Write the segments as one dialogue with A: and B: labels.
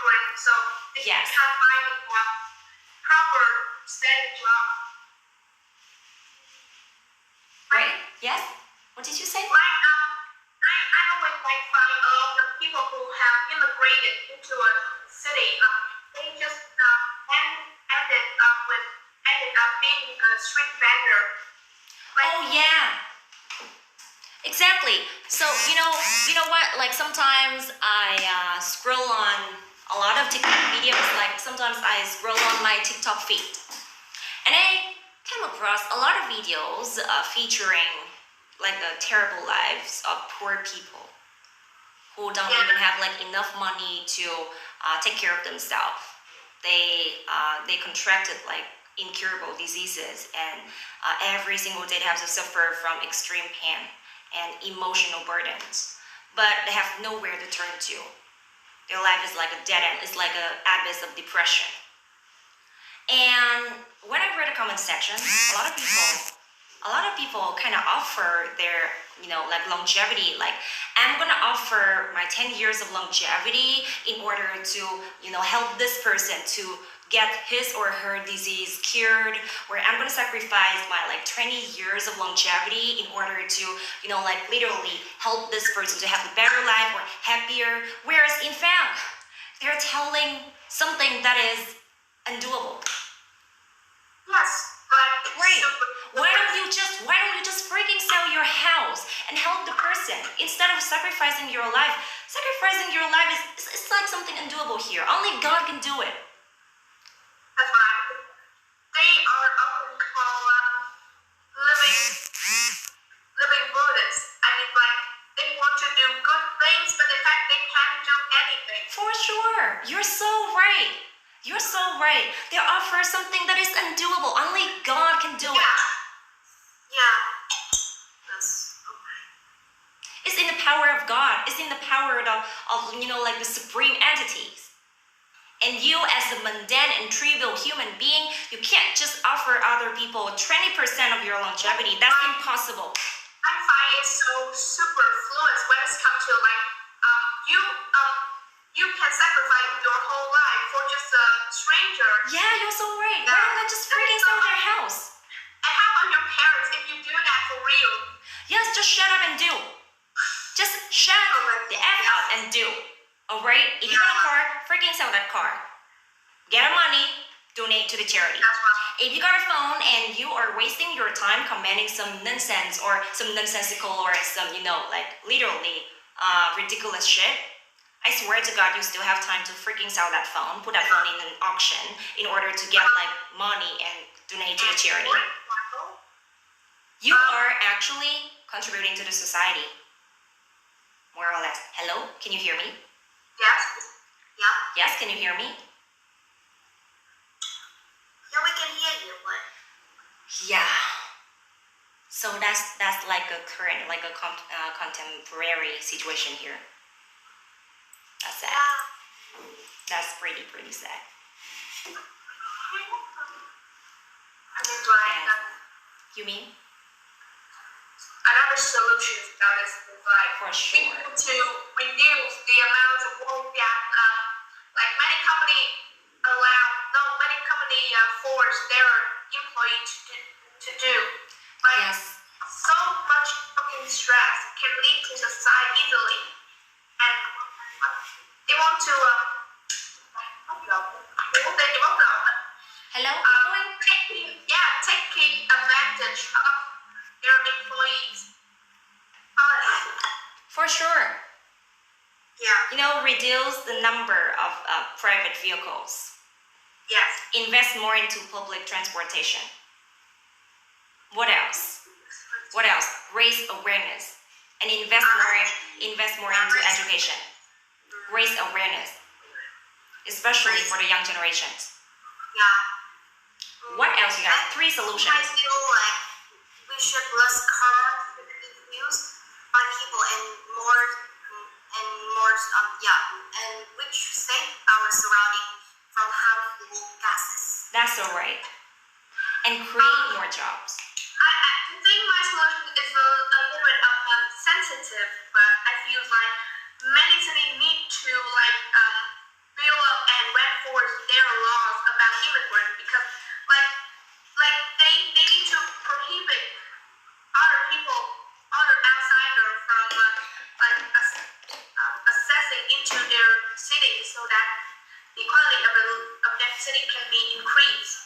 A: immigrant, so they
B: Yes.
A: can't find a proper steady job.
B: Right? Yes? What did you say?
A: I always find a lot of people who have immigrated into a city, they just ended up being a street vendor.
B: Oh yeah. Exactly. So you know what? Like sometimes I scroll on a lot of TikTok videos. Like sometimes I scroll on my TikTok feed, and I came across a lot of videos featuring like the terrible lives of poor people who don't even have like enough money to take care of themselves. They contracted like incurable diseases, and every single day they have to suffer from extreme pain and emotional burdens, but they have nowhere to turn to. Their life is like a dead end. It's like an abyss of depression. And when I read the comment section, a lot of people kind of offer their, like longevity. Like, I'm gonna offer my 10 years of longevity in order to, help this person to get his or her disease cured, or I'm gonna sacrifice my like 20 years of longevity in order to, like literally help this person to have a better life or happier. Whereas in fact, they're telling something that is undoable.
A: Yes, but
B: right. Why don't you just freaking sell your house and help the person instead of sacrificing your life? Sacrificing your life is it's like something undoable here. Only God can do it.
A: That's right. They are often called living Buddhists. I mean, like they want to do good things, but in fact they can't do anything.
B: For sure, you're so right. You're so right. They offer something that is undoable. Only God can do it.
A: Yeah. That's okay.
B: It's in the power of God. It's in the power of like the supreme entities. And you as a mundane and trivial human being, you can't just offer other people 20% of your longevity. That's impossible.
A: I find it so superfluous when it comes to like you can sacrifice your whole life for just a stranger.
B: Yeah, you're so right. Why don't I just freaking sell their house?
A: And how about your parents if you do that for real?
B: Yes, just shut up and do. Just shut the F up and do. Alright? If you got a car, freaking sell that car. Get our money, donate to the charity. If you got a phone and you are wasting your time commenting some nonsense or some nonsensical or some, like literally ridiculous shit, I swear to God, you still have time to freaking sell that phone, put that phone in an auction in order to get like money and donate to the charity. You are actually contributing to the society, more or less. Hello? Can you hear me?
A: Yes. Yeah.
B: Yes, can you hear me?
A: Yeah, we can hear you, but...
B: Yeah. So that's like a current, like a contemporary situation here. That's sad.
A: Yeah.
B: That's pretty sad.
A: I mean, like...
B: You mean?
A: Another solution that is like
B: for sure
A: to reduce the amount of work that like many companies force their employees to do. Like so much fucking stress can lead to suicide easily, and they want to
B: hello
A: taking advantage of their employees.
B: For sure.
A: Yeah.
B: Reduce the number of private vehicles.
A: Yes.
B: Invest more into public transportation. What else? What else? Raise awareness and invest more into education. Raise awareness, especially for the young generations.
A: Yeah.
B: What else, you guys? 3 solutions.
A: I feel like we should less car used by people and more and we should save our surrounding from harmful gases.
B: That's all right. And create more jobs.
A: I think my solution is a little bit sensitive, but I feel like many cities need to build up so that the quality of that city can be increased.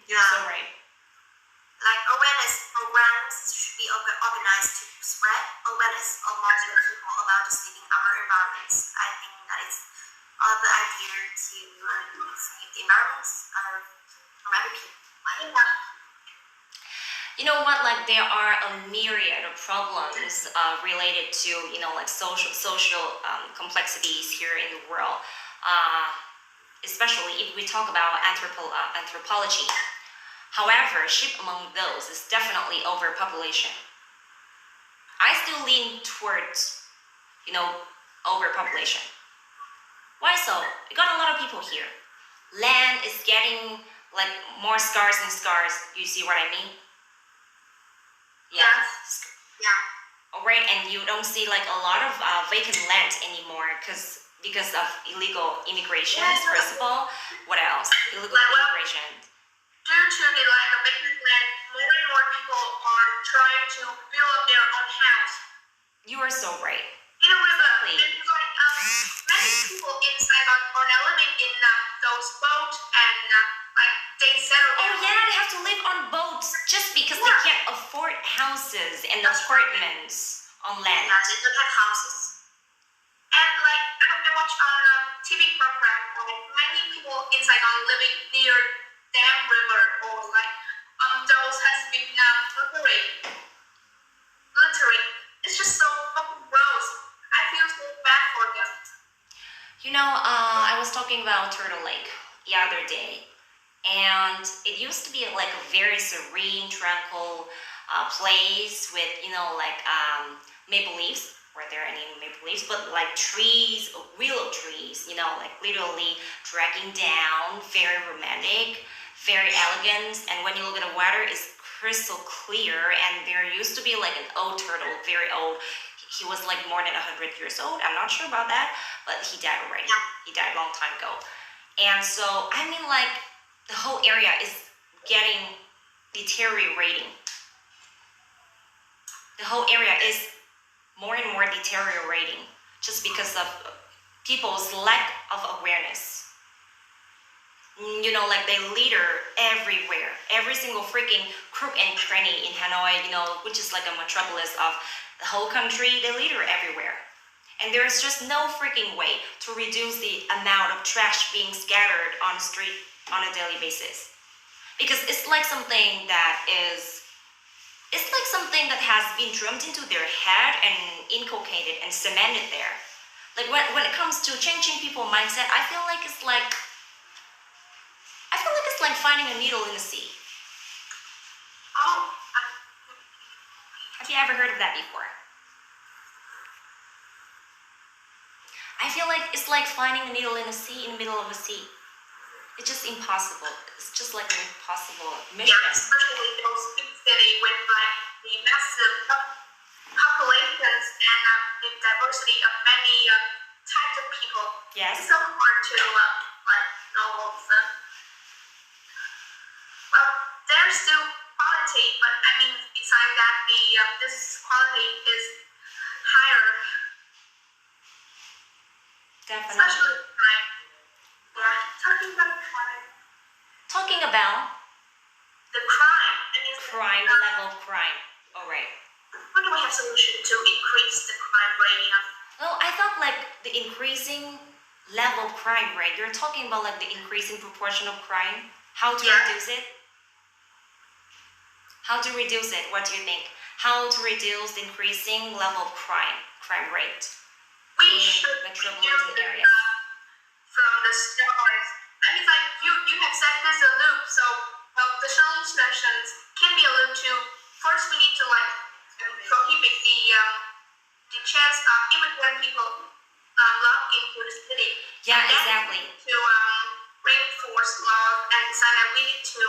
B: You're so right.
C: Like awareness programs should be organized to spread awareness among the people about saving our environments. I think that is the idea to save the environments from other people.
B: You know what? Like there are a myriad of problems related to like social complexities here in the world. Especially if we talk about anthropology. However, chief among those is definitely overpopulation. I still lean towards, overpopulation. Why so? We got a lot of people here. Land is getting like more scarce and scarce. You see what I mean?
A: Yeah.
B: Alright, and you don't see like a lot of vacant land anymore because of illegal immigration. First of all, what else? Illegal immigration.
A: Due to the lack of vacant land, more and more people are trying to build up their own house.
B: You are so right.
A: In a river,
B: Exactly.
A: it's like many people in Saigon are now living in those boats and like they settle
B: Oh
A: their
B: yeah, they have to live on boats just because they can't afford houses and apartments on land.
C: Yeah, they don't have houses.
A: And like I watch on a TV program, like many people in Saigon living near dam river or like those has been littering. It's just so fucking gross. I feel so bad for them.
B: I was talking about Turtle Lake the other day, and it used to be like a very serene, tranquil place with maple leaves. Were there any maple leaves? But like trees, willow trees, like literally dragging down, very romantic, very elegant. And when you look at the water, it's crystal clear. And there used to be like an old turtle, very old. He was like more than 100 years old. I'm not sure about that, but he died already. He died a long time ago. And so, I mean, like the whole area is getting deteriorating. The whole area is more and more deteriorating just because of people's lack of awareness. Like they litter everywhere. Every single freaking crook and cranny in Hanoi, which is like a metropolis of the whole country, they litter everywhere. And there's just no freaking way to reduce the amount of trash being scattered on the street on a daily basis. Because it's like something that has been drummed into their head and inculcated and cemented there. Like when it comes to changing people's mindset, I feel like it's like finding a needle in the sea.
A: Oh,
B: Have you ever heard of that before? I feel like it's like finding a needle in the sea, in the middle of the sea. It's just impossible. It's just like an impossible mission.
A: yeah, especially those big city with like the massive populations and the diversity of many types of people.
B: Yes.
A: It's so hard to know all of them. Well, there's still quality, but I mean, besides that, this quality is higher.
B: Definitely.
A: Especially crime. Yeah, talking about crime.
B: Talking about
A: The crime. I mean,
B: crime, the level of crime. All right.
A: how do we have solution to increase the crime rate?
B: Well, I thought like the increasing level of crime rate. You're talking about like the increasing proportion of crime. How to reduce it? How to reduce it? What do you think? How to reduce the increasing level of crime rate
A: We
B: in
A: should
B: metropolitan
A: reduce
B: areas?
A: from the stars. I mean, like you have said this a loop, so the solutions can be a loop too. First, we need to prohibit the chance of immigrant people locked into the city.
B: Yeah,
A: And then
B: exactly.
A: To reinforce laws and decide that we need to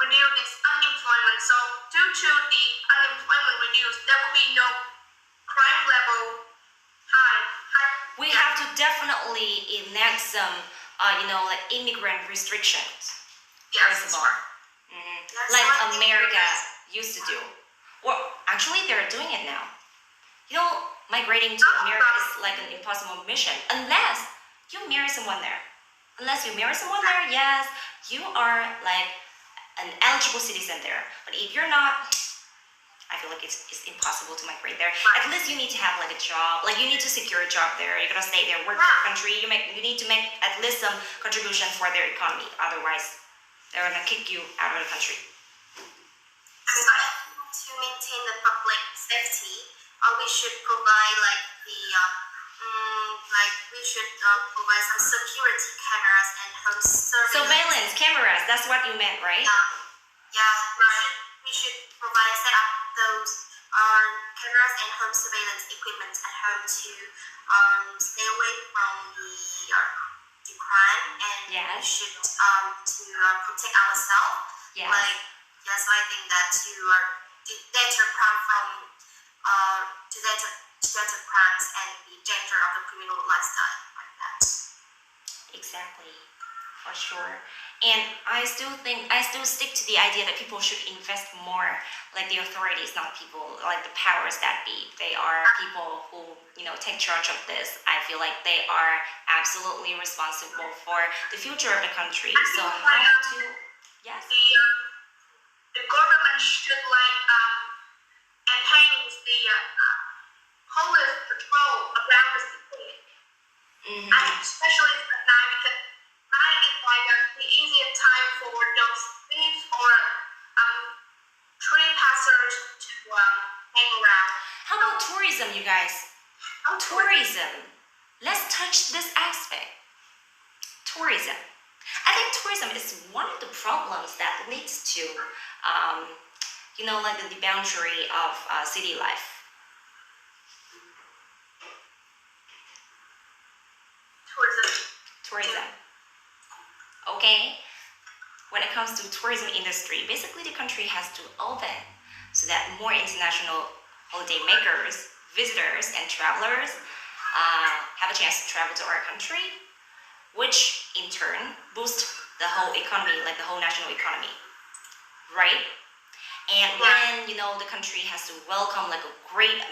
A: reduce this unemployment. So due to the unemployment reduced, there will be no crime level high.
B: We have to definitely enact some, like immigrant restrictions.
A: Yes,
B: First of all. Like America used to do. Well, actually, they're doing it now. Migrating to America is like an impossible mission unless you marry someone there. Unless you marry someone there, yes, you are like an eligible citizen there. But if you're not, I feel like it's impossible to migrate there. At least you need to have like a job, like you need to secure a job there. You're gonna stay there, work for the country. You need to make at least some contribution for their economy. Otherwise, they're gonna kick you out of the country.
C: To maintain the public safety, we should provide like we should provide some security cameras and home
B: surveillance cameras. That's what you meant, right?
C: We should provide set up those cameras and home surveillance equipment at home to stay away from the crime, and we should to protect ourselves. So I think that to deter crime from to deter crimes and the danger of the criminal lifestyle like that.
B: Exactly, for sure. And I still stick to the idea that people should invest more, like the authorities, not people, like the powers that be. They are people who, take charge of this. I feel like they are absolutely responsible for the future of the country. So how to, yes?
A: The government should enhance the police patrol around the city. And especially at night, because night is like the easiest time for those thieves or trespassers to hang around.
B: How about tourism, you guys? Tourism. Let's touch this aspect. Tourism. I think tourism is one of the problems that leads to, like the boundary of city life. Tourism. Okay. When it comes to tourism industry, basically the country has to open so that more international holiday makers, visitors, and travelers have a chance to travel to our country, which in turn boosts the whole economy, like the whole national economy, right? And when the country has to welcome like a great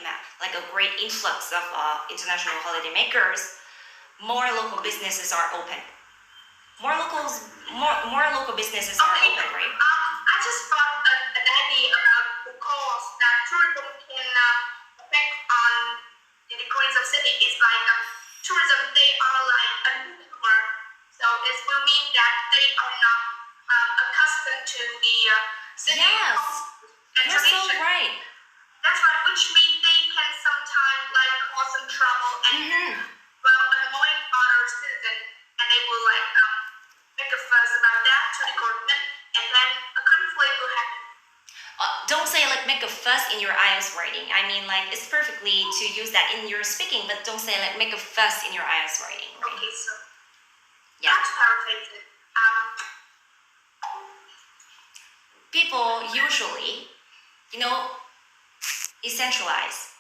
B: influx of international holiday makers, more local businesses are open. More local businesses are open, right?
A: I just thought an idea about the cause that tourism can affect on the degrees of city is like tourism. They are like a newcomer, so this will mean that they are not accustomed to the city and
B: you're
A: tradition.
B: So right.
A: That's right, which means they can sometimes cause some trouble and annoying other citizens, and they will make a fuss about that to the government, and then a conflict will happen.
B: Don't say make a fuss in your IELTS writing. I mean it's perfectly to use that in your speaking, but don't say make a fuss in your IELTS writing. Right?
A: Okay, so let's paraphrase it.
B: People usually, essentialize.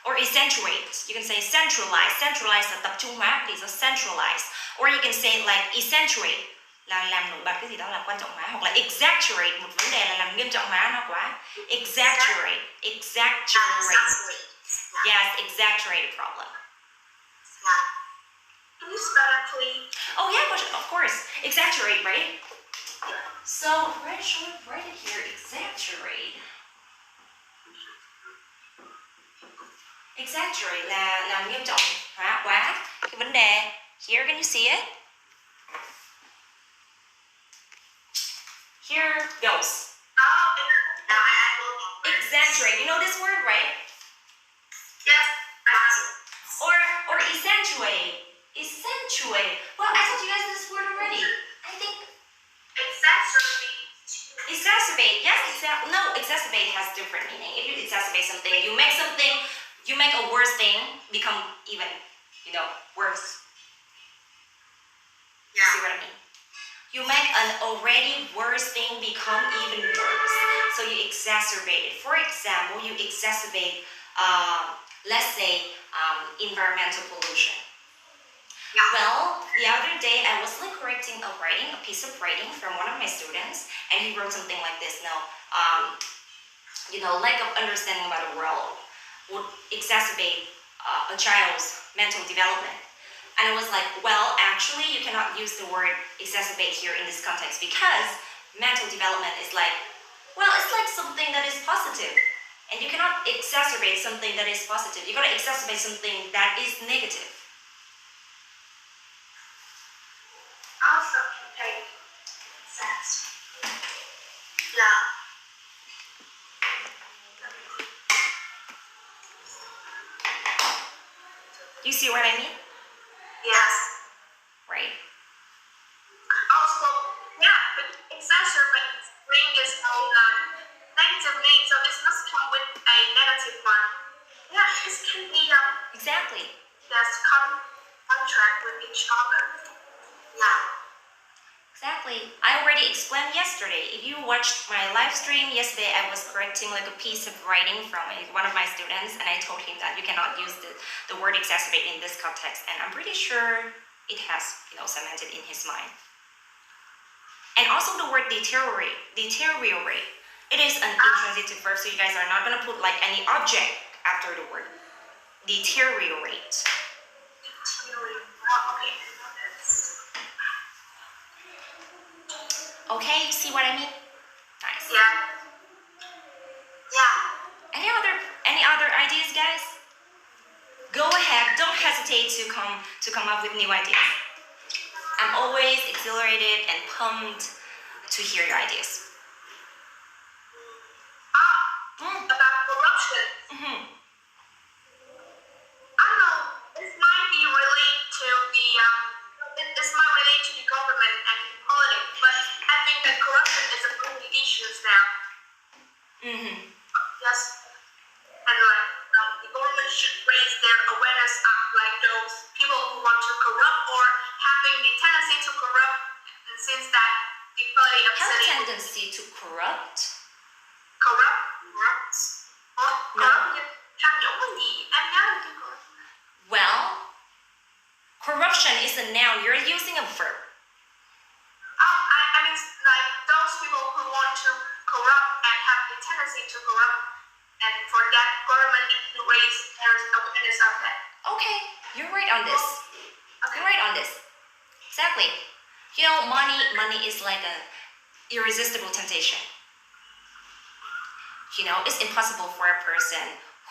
B: Or accentuate. You can say centralize. Centralize là tập trung hóa, thì centralize. Or you can say accentuate là làm nổi bật cái gì đó là quan trọng hóa, hoặc là exaggerate một vấn đề là làm nghiêm trọng hóa nó quá. Exaggerate. Yes, exaggerate a problem.
A: Can you spell it, please?
B: Oh yeah, of course. Exaggerate, right? So where should we write it here? Exaggerate. Exaggerate là làm nghiêm trọng hóa quá cái vấn đề. Here, can you see it? Here goes. Exaggerate. You know this word, right?
A: Yes.
B: Or accentuate. Accentuate. Well, I told you guys this word already. I think exacerbate. Yes, exacerbate has different meaning. If you exacerbate something, you make a worse thing become even, worse. You see what I mean? You make an already worse thing become even worse. So you exacerbate it. For example, you exacerbate, let's say, environmental pollution. Well, the other day I was correcting a piece of writing from one of my students, and he wrote something like this. Lack of understanding about the world would exacerbate a child's mental development. And I was like, well, actually, you cannot use the word exacerbate here in this context because mental development is like, well, it's like something that is positive. And you cannot exacerbate something that is positive. You gotta exacerbate something that is negative.
A: Also contain sense. Yeah.
B: Do you see what I mean?
A: Yes.
B: Right.
A: Also, yeah, but exacerbate bring its own negative meaning, so this must come with a negative one. Yeah, this can be
B: Exactly.
A: yes, contract with each other. Yeah.
B: Exactly. I already explained yesterday. If you watched my live stream yesterday, I was correcting like a piece of writing from one of my students, and I told him that you cannot use the word exacerbate in this context, and I'm pretty sure it has, cemented in his mind. And also the word deteriorate. It is an intransitive verb, so you guys are not gonna put like any object after the word. Deteriorate. Okay, you see what I mean? Nice.
A: Yeah. Yeah.
B: Any other ideas, guys? Go ahead. Don't hesitate to come up with new ideas. I'm always exhilarated and pumped to hear your ideas.
A: About corruption.
B: Mm-hmm.
A: I don't know. This might be related to this might relate to the government and politics, but I think that corruption is a growing issue now.
B: Mm-hmm.
A: Yes, and like the government should raise their awareness of like those people who want to corrupt or having the tendency to corrupt, and since that the quality of
B: Have a
A: city
B: tendency to corrupt.
A: corrupts or corrupt 他们有问题，哎，不要这个。
B: Well, corruption is a noun. You're using a verb.
A: I mean, like those people who want to corrupt and have the tendency to corrupt, and for that, government needs to raise their awareness of that.
B: Okay, you're right on this.
A: Okay.
B: You're right on this. Exactly. Money is like a irresistible temptation. It's impossible for a person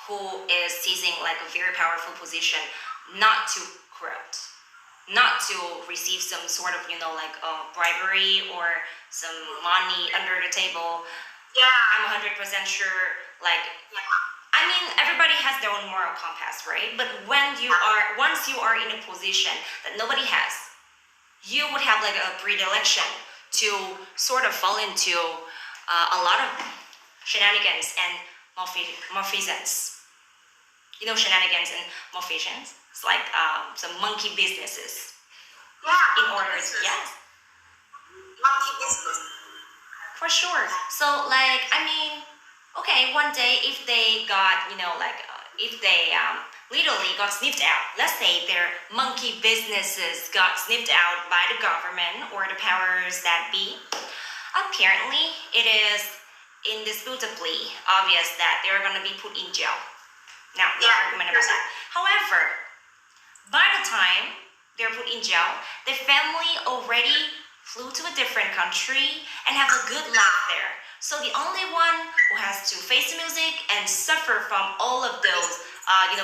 B: who is seizing like a very powerful position not to corrupt, not to receive some sort of bribery or some money under the table.
A: Yeah.
B: I'm 100% sure
A: Yeah.
B: I mean, everybody has their own moral compass, right? But once you are in a position that nobody has, you would have like a predilection to sort of fall into a lot of shenanigans and malfeasance. Shenanigans and malfeasance. It's like some monkey businesses.
A: Yeah.
B: In order to,
A: business.
B: yes.
A: Monkey business.
B: For sure. So okay, one day if they got, if they literally got sniffed out, let's say their monkey businesses got sniffed out by the government or the powers that be, apparently it is indisputably obvious that they're going to be put in jail. Now, no argument about that. However, by the time they're put in jail, the family already flew to a different country and have a good life there. So the only one who has to face the music and suffer from all of those,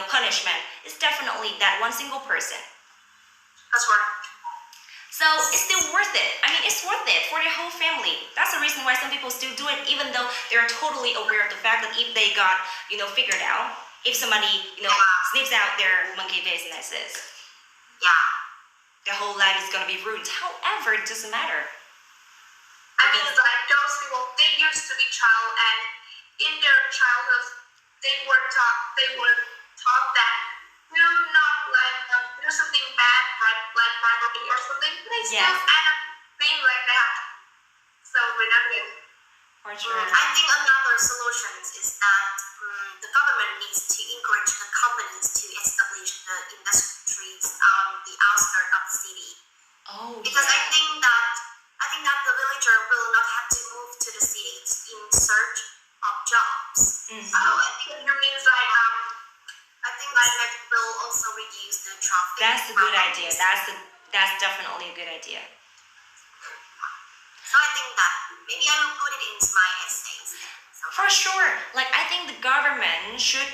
B: punishment is definitely that one single person.
A: That's right.
B: So it's still worth it. I mean, it's worth it for the whole family. That's the reason why some people still do it, even though they're totally aware of the fact that if they got, figured out, if somebody, sniffs out their monkey businesses,
A: Yeah.
B: their whole life is gonna be ruined. However, it doesn't matter.
A: I mean, like those people, they used to be child, and in their childhood, they were taught that do not do something bad, like bribery or something. They still end up being like that. So redundant.
B: For sure.
C: I think another solution is that the government needs to encourage the companies to establish the industries on the outskirts of the city.
B: Oh,
C: Because
B: yeah.
C: I think that the villager will not have to move to the cities in search of jobs.
B: Mm-hmm.
A: Oh, I think you mean like
C: I think that will also reduce the traffic.
B: That's a good idea. That's definitely a good idea.
C: So I think that maybe I will put it into my essays. So
B: For sure. Like I think the government should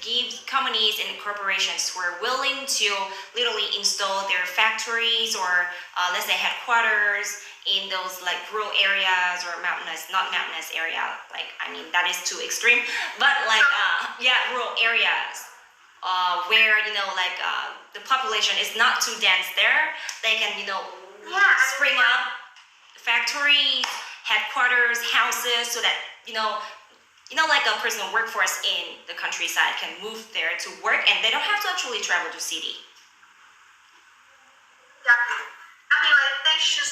B: give companies and corporations who are willing to literally install their factories or let's say headquarters in those like rural areas or not mountainous area. Like I mean that is too extreme, but like rural areas where the population is not too dense there. They can spring up factories, headquarters, houses, so that like a personal workforce in the countryside can move there to work and they don't have to actually travel to city.
A: Yeah. I mean, like they should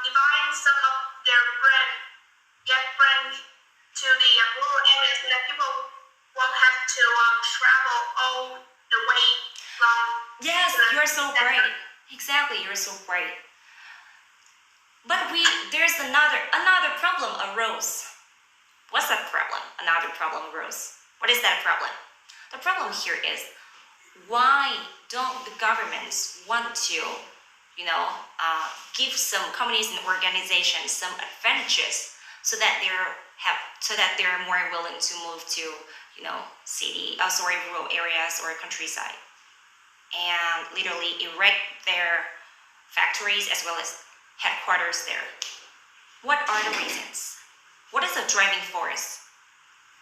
A: divide some of their branch to the rural areas so that people won't have to travel all the way from.
B: Yes, you're so right. Exactly, you're so right. But there's another problem arose. What's that problem? Another problem arose. What is that problem? The problem here is why don't the governments want to, give some companies and organizations some advantages so that they're more willing to move to, rural areas or countryside, and literally erect their factories as well as headquarters there. What are the reasons? What is the driving force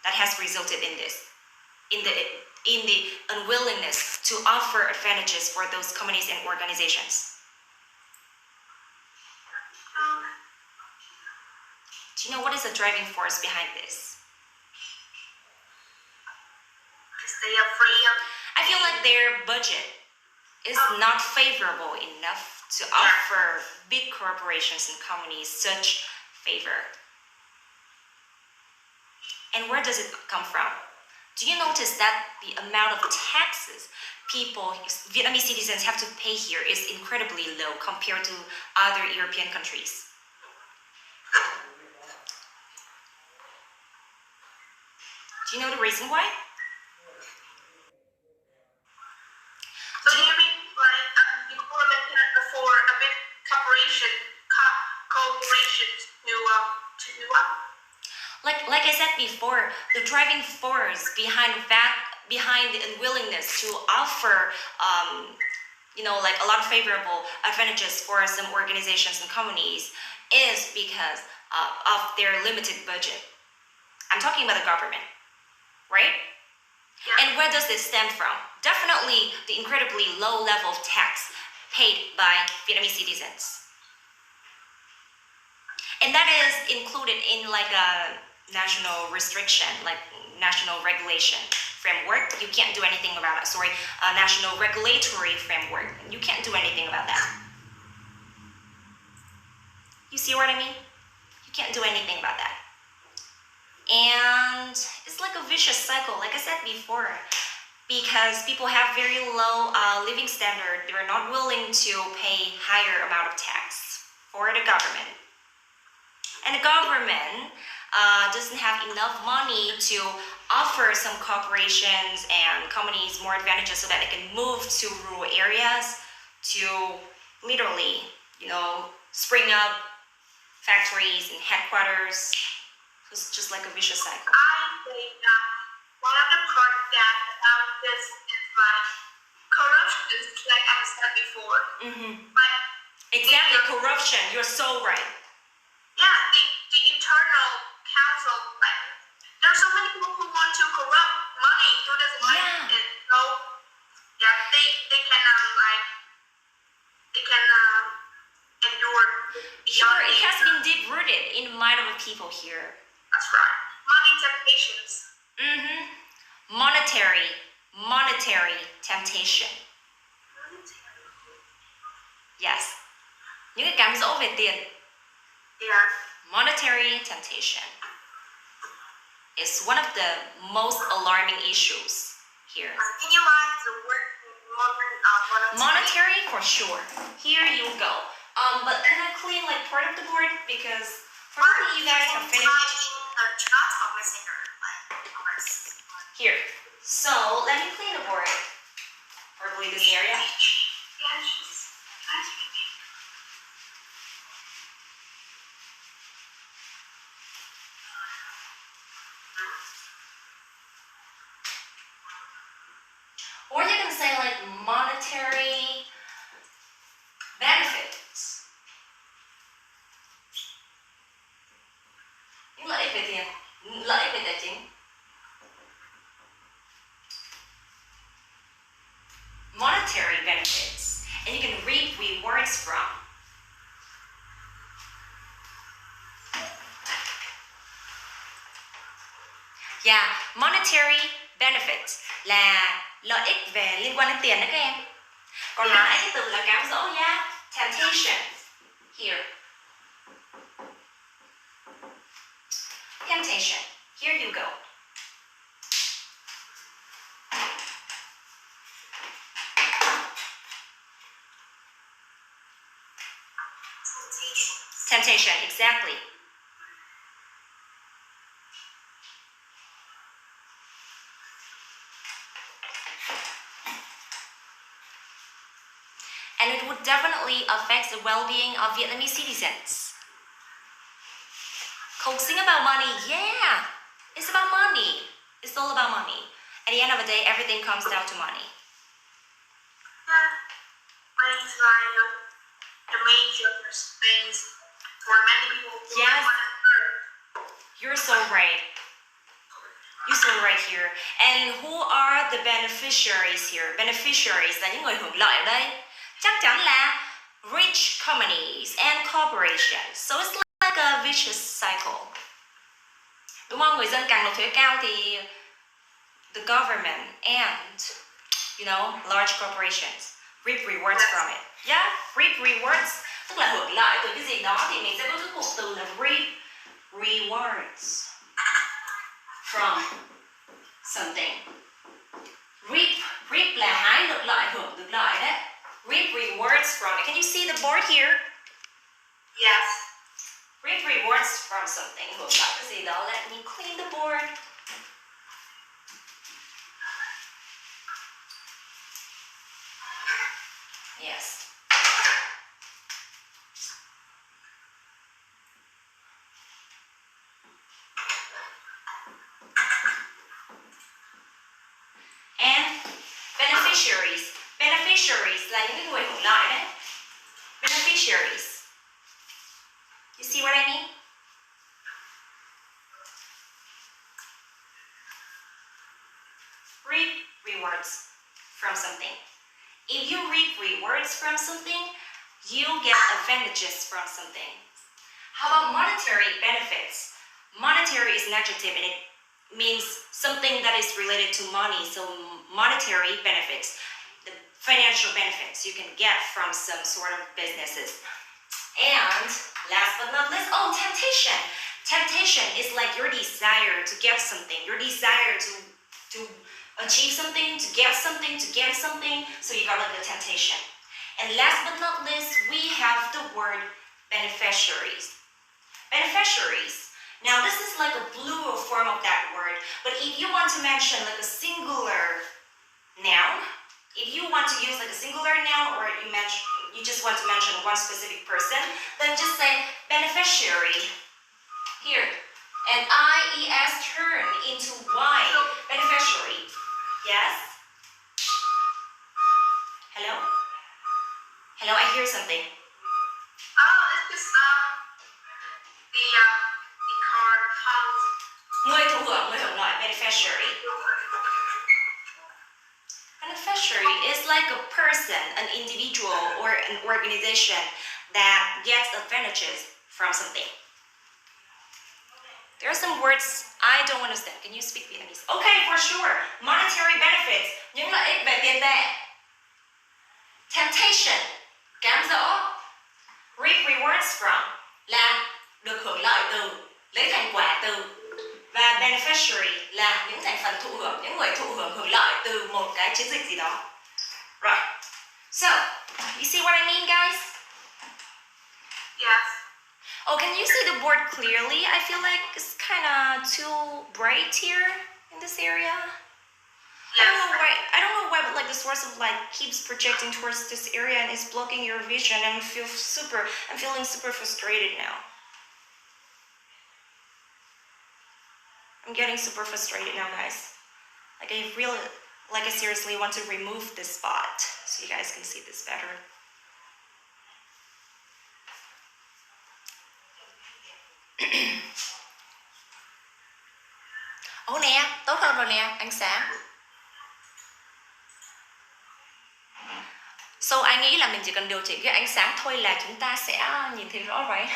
B: that has resulted in this? In the unwillingness to offer advantages for those companies and organizations? Do you know what is the driving force behind this?
A: Because they are free of.
B: I feel like their budget is not favorable enough to offer big corporations and companies such favor. And where does it come from? Do you notice that the amount of taxes Vietnamese citizens have to pay here is incredibly low compared to other European countries? Do you know the reason why?
A: So do you mean like the government cannot afford a big corporations to do what?
B: Like I said before, the driving force behind the unwillingness to offer a lot of favorable advantages for some organizations and companies is because of their limited budget. I'm talking about the government, right?
A: Yeah.
B: And where does this stem from? Definitely the incredibly low level of tax paid by Vietnamese citizens. And that is included in like a national restriction, like national regulation framework. You can't do anything about it. National regulatory framework. You can't do anything about that. You see what I mean? You can't do anything about that. And it's like a vicious cycle, like I said before, because people have very low living standard. They're not willing to pay higher amount of tax for the government. And the government doesn't have enough money to offer some corporations and companies more advantages so that they can move to rural areas to literally, spring up factories and headquarters. It's just like a vicious cycle.
A: I think that one of the parts that about this is like corruption, like I said before.
B: Mm-hmm.
A: Like
B: Exactly, corruption. You're so right.
A: yeah, the internal council, like there are so many people who want to corrupt money who doesn't like
B: Yeah.
A: it. So yeah, they can endure
B: Sure,
A: beyond
B: it has
A: the-
B: been deep rooted in the mind of the people here.
A: That's right. Money temptations.
B: Mm-hmm. Monetary temptation. Yes. Những cái cám dỗ về tiền.
A: Yeah.
B: Monetary temptation is one of the most alarming issues here.
C: Can you write the word monetary?
B: Monetary for sure. Here you go. But can I clean like part of the board because probably you guys have finished.
C: Type in the chat or messenger, like,
B: Here. So let me clean the board, probably this area. Or you can say like monetary benefits. Những lợi ích về tiền, lợi ích về tài chính. Monetary benefits, and you can reap rewards from. Yeah, monetary benefits là lợi ích về liên quan đến tiền đó các em. Còn nãy cái từ là cám dỗ nha, temptation. Here. Temptation. Here you go. Temptation, exactly. And it would definitely affect the well-being of Vietnamese citizens. Coaxing about money, yeah, it's about money. It's all about money. At the end of the day, everything comes down to money.
A: Yeah, money is like the major things for many people.
B: Yes, you're so right. You're so right here. And who are the beneficiaries here? Beneficiaries là những người hưởng lợi ở đây. Chắc chắn là rich companies and corporations. So it's like a vicious cycle. Đúng không? Người dân càng nộp thuế cao thì the government and, you know, large corporations reap rewards from it. Yeah, reap rewards tức là hưởng lợi từ cái gì đó thì mình sẽ có cái cụm từ là reap rewards from something. Reap là hái được lợi, hưởng được lợi đấy. Reap rewards from it. Can you see the board here?
A: Yes.
B: Reap rewards from something. Hưởng lợi cái gì đó. Let me clean the board. Yes. And beneficiaries. Beneficiaries là những người hưởng lợi đấy. Beneficiaries. You see what I mean? Reap rewards from something. If you reap rewards from something, you get advantages from something. How about monetary benefits? Monetary is an adjective and it means something that is related to money. So monetary benefits, the financial benefits you can get from some sort of businesses. And last but not least, temptation. Temptation is like your desire to get something, your desire to achieve something, to get something, so you got like the temptation. And last but not least, we have the word beneficiaries. Beneficiaries. Now this is like a plural form of that word, but if you want to mention like a singular noun, if you want to use like a singular noun or you just want to mention one specific person, then just say beneficiary. Here. And IES turn into Y. Beneficiary. Yes? Hello? Hello, I hear something.
A: It's just the card funds.
B: Người thụ hưởng lợi, beneficiary. Beneficiary is like a person, an individual, or an organization that gets advantages from something. There are some words I don't understand. Can you speak Vietnamese? Okay, for sure. Monetary benefits, những lợi ích về tiền tệ. Temptation, cám dỗ. Reap rewards from là được hưởng lợi từ, lấy thành quả từ. Và beneficiary là những thành phần thụ hưởng, những người thụ hưởng lợi từ một cái chiến dịch gì đó. Right. So, you see what I mean, guys?
A: Yes.
B: Oh, can you see the board clearly? I feel like it's kind of too bright here in this area. I don't know why, but like the source of light keeps projecting towards this area and is blocking your vision, and I'm feeling super frustrated now. I'm getting super frustrated now, guys. Like I seriously want to remove this spot so you guys can see this better. Ồ nè, tốt hơn rồi nè, ánh sáng. So anh nghĩ là mình chỉ cần điều chỉnh cái ánh sáng thôi là chúng ta sẽ nhìn thấy rõ, right?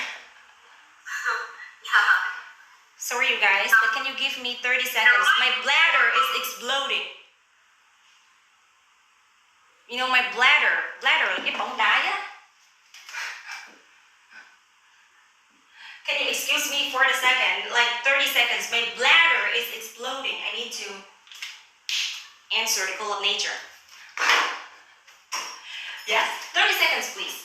C: Yeah.
B: Sorry you guys, but can you give me 30 seconds? My bladder is exploding. You know my bladder là cái bóng đái á. Can you excuse me for a second? Like 30 seconds. My bladder is exploding. I need to answer the call of nature. Yes, 30 seconds, please.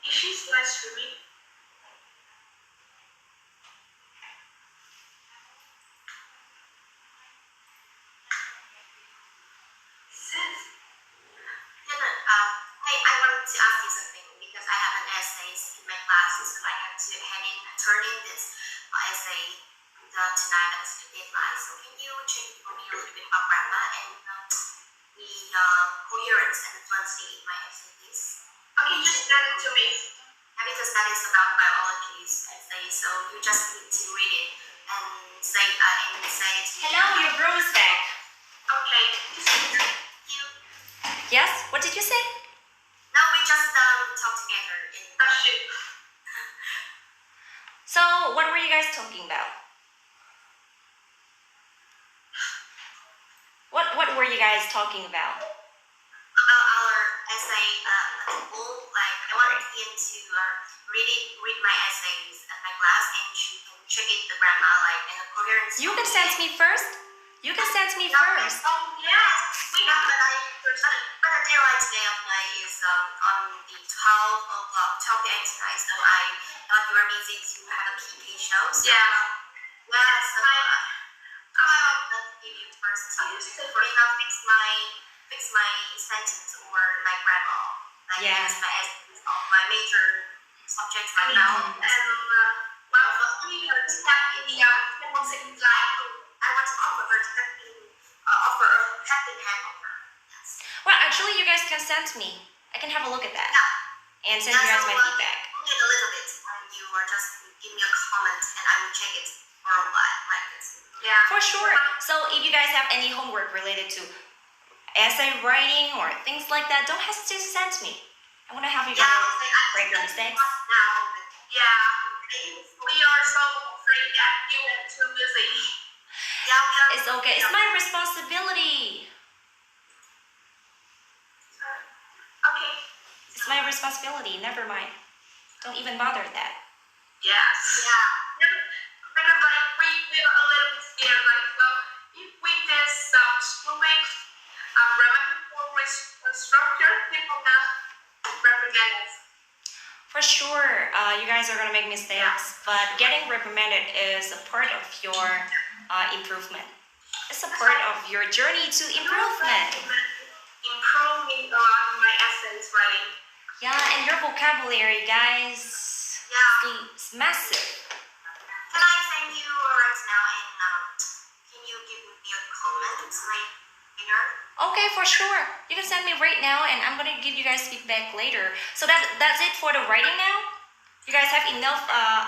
A: Is she live streaming?
C: I wanted to ask you something because I have an essays in my classes, so I have to turn in this essay tonight as the deadline. So can you check for me a little bit about grammar and the coherence and the fluency in my essay, please?
A: Okay, just send it to me.
C: Because that is about biology's essay, so you just need to read it and say it to me.
B: Hello, your bro is back.
A: Okay.
C: You.
B: Yes, what did you say?
C: No, we just talk together.
A: Shoot.
B: So, what were you guys talking about? What were you guys talking about?
C: Our essay article, like I want Ian to read my essays at my class, and she can check it the grammar, like and the coherence.
B: You can send me first. You can send me first.
A: Oh yeah.
C: But the deadline today of mine is on the 12 o'clock, 12 p.m. tonight. So I thought you were busy to have a PK show. So
A: Yeah.
C: Yeah. So I'll give you first to fix my sentence or my grammar. Like
B: Yeah.
C: my essays of my major subjects right now.
A: And we are stuck in the second slide.
C: I want to offer her to offer a helping hand of her. Yes.
B: Well, actually, you guys can send me. I can have a look at that
C: Yeah.
B: and send you guys my feedback.
C: Only a little bit, and you are just give me a comment, and I will check it for a while, like this.
A: Yeah.
B: For sure. So if you guys have any homework related to essay writing or things like that, don't hesitate to send me. I want to have you guys correct your mistakes.
C: Now,
A: Yeah. We are so afraid that you are too busy.
C: yeah, we are.
B: It's okay. It's my responsibility.
A: Okay.
B: It's my responsibility. Never mind. Don't even bother that.
A: Yes.
C: Yeah.
A: Because like we are a little bit scared, like well, if we did some schooling, grammatical structure, people not represent us.
B: For sure, you guys are gonna make mistakes, but getting reprimanded is a part of your improvement. It's a part of your journey to improvement.
A: Improving a lot in my essays writing.
B: Yeah, and your vocabulary, guys,
C: Yeah.
B: is massive.
C: Can I thank you right now, and can you give me a comment later?
B: Okay, for sure. You can send me right now, and I'm gonna give you guys feedback later. So that's it for the writing now. You guys have enough ideas.